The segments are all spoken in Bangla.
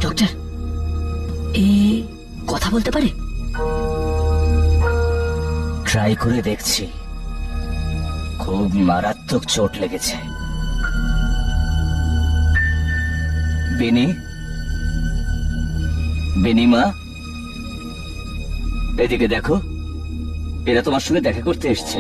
ডক্টর, এ কথা বলতে পারে? ট্রাই করে দেখছি। খুব মারাত্মক চোট লেগেছে। বেনি, বেনিমা, এদিকে দেখো, এরা তোমার সঙ্গে দেখা করতে এসছে।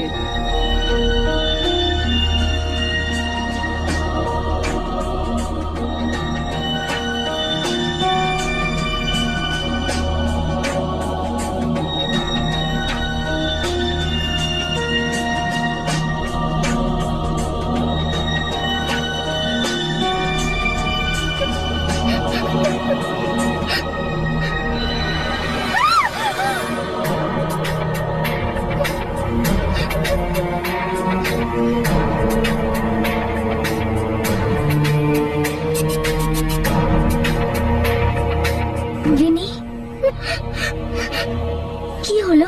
রিনি, কি হলো?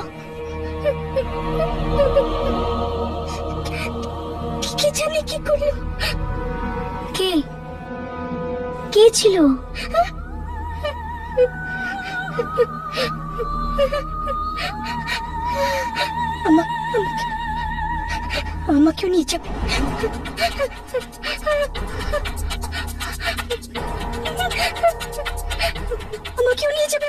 কে জানে কি করলো? কে কে ছিল? আমাকেও নিয়ে যাবে। আমাকেও নিয়ে যাবে।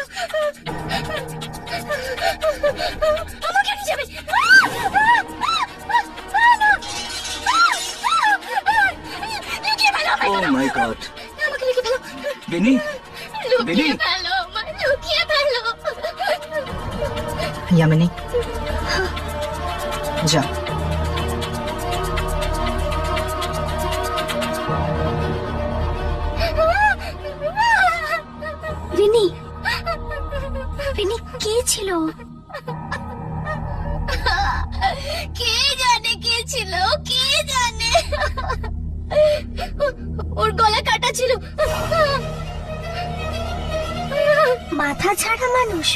আমাকেও নিয়ে যাবে। লুকিয়ে ফেলো আমাকে। Oh my God! আমাকে লুকিয়ে ফেলো। বেনি, বেনি, লুকিয়ে ফেলো আমায়, লুকিয়ে ফেলো। ইয়ামিনী, যা। রিনি, রিনি, কে ছিল? কে জানে কে ছিল? কে জানে? ওর গলা কাটা ছিল। মাথা ছাড়া মানুষ।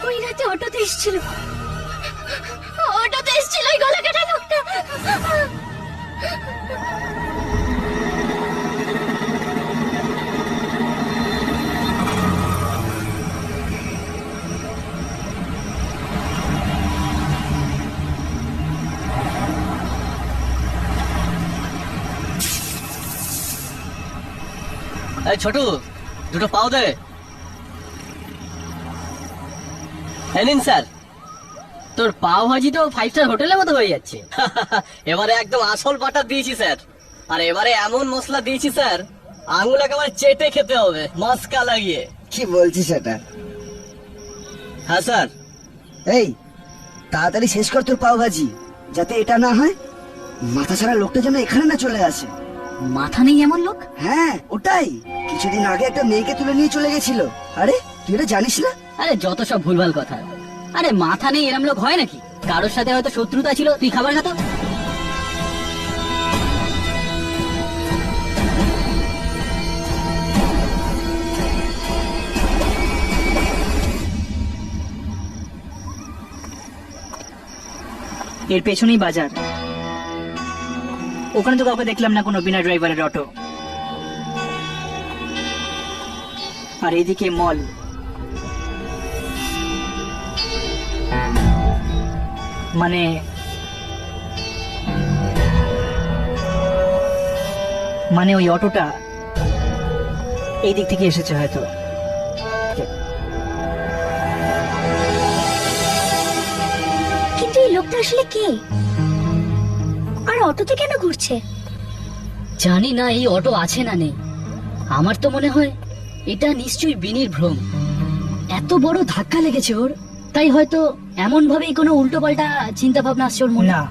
ওই রাতে অটোতে এসেছিল। অটোতে এসেছিল ওই গলা কাটা লোকটা। এই ছোটু, দুটো পাও দে। এই নিন স্যার। তোর পাও ভাজি তো 5 স্টার হোটেলের মতো হয়ে যাচ্ছে। এবারে একদম আসল বাটার দিয়েছি স্যার, আর এবারে এমন মশলা দিয়েছি স্যার, আঙুল একেবারে চেটে খেতে হবে মস্কা লাগিয়ে। কি বলছিস এটা? হ্যাঁ স্যার। এই, তাড়াতাড়ি শেষ কর তোর পাও ভাজি, যাতে এটা না হয় মাথা ছাড়া লোকটা যেন এখানে না চলে আসে। মাথা নেই এমন লোক? হ্যাঁ, ওটাই। কিছুদিন আগে একটা মেয়েকে তুলে নিয়ে চলে গেছিল। আরে তুই এটা জানিস না? আরে যত সব ভুলভাল কথা। আরে মাথা নেই এরম লোক হয় নাকি? কারোর সাথে হয়তো শত্রুতা ছিল, তুই খাবার খাতো। এর পেছনেই বাজার। ওখানে তো কাউকে দেখলাম না, কোনো বিনা ড্রাইভারের অটো। আর এদিকে মল। মানে ওই অটোটা এই দিক থেকে এসেছে হয়তো। কিন্তু এই লোকটা আসলে কে? আর অটোতে কেন ঘুরছে? জানি না এই অটো আছে না নেই। আমার তো মনে হয় এটা নিশ্চয়ই বিনির ভ্রম। এত বড় ধাক্কা লেগেছে ওর, তাই হয়তো এমন ভাবেই কোনো উল্টো পাল্টা চিন্তা ভাবনা আসছে ওর মনে। না,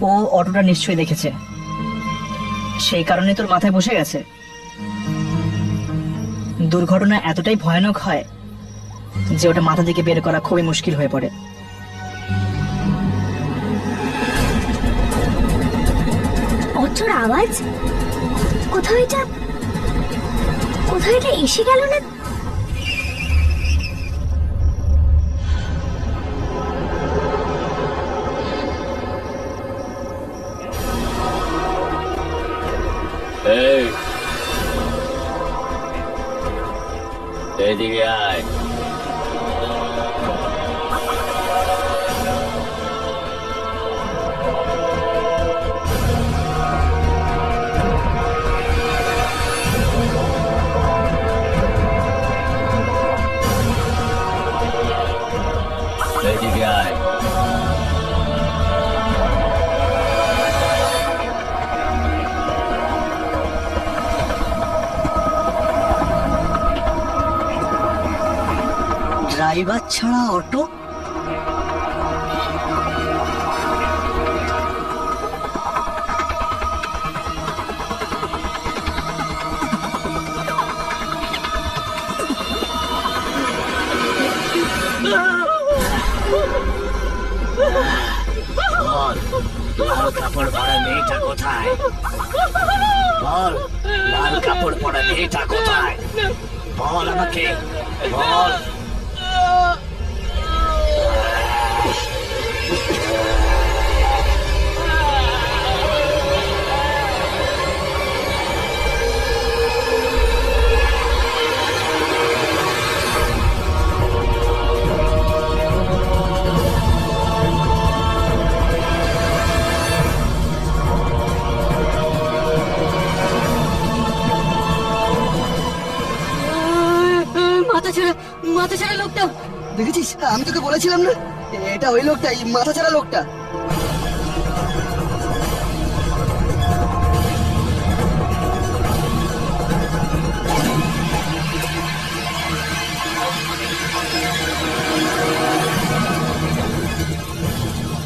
ও অটোটা নিশ্চয়ই দেখেছে, সেই কারণে তোর মাথায় বসে গেছে। দুর্ঘটনা এতটাই ভয়ানক হয় যে ওটা মাথা থেকে বের করা খুবই মুশকিল হয়ে পড়ে। অটোর আওয়াজ কোথাও এটা এসে গেল না? এই এদিকে আয়। এদিকে আয়। ড্রাইভার ছাড়া অটো? লাল কাপড় পরা মেয়েটা কোথায়? বল, লাল কাপড় পরা মেয়েটা কোথায়? বল আমাকে, বল। মাথা ছাড়া লোকটা। দেখেছিস, আমি তোকে বলেছিলাম না, এটা ওই লোকটা, এই মাথা ছাড়া লোকটা।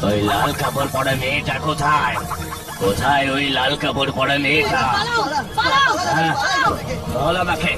ওই লাল কাপড় পরা মেয়েটা কোথায়? কোথায় ওই লাল কাপড় পরা মেয়েটা? হ্যাঁ, বল আমাকে।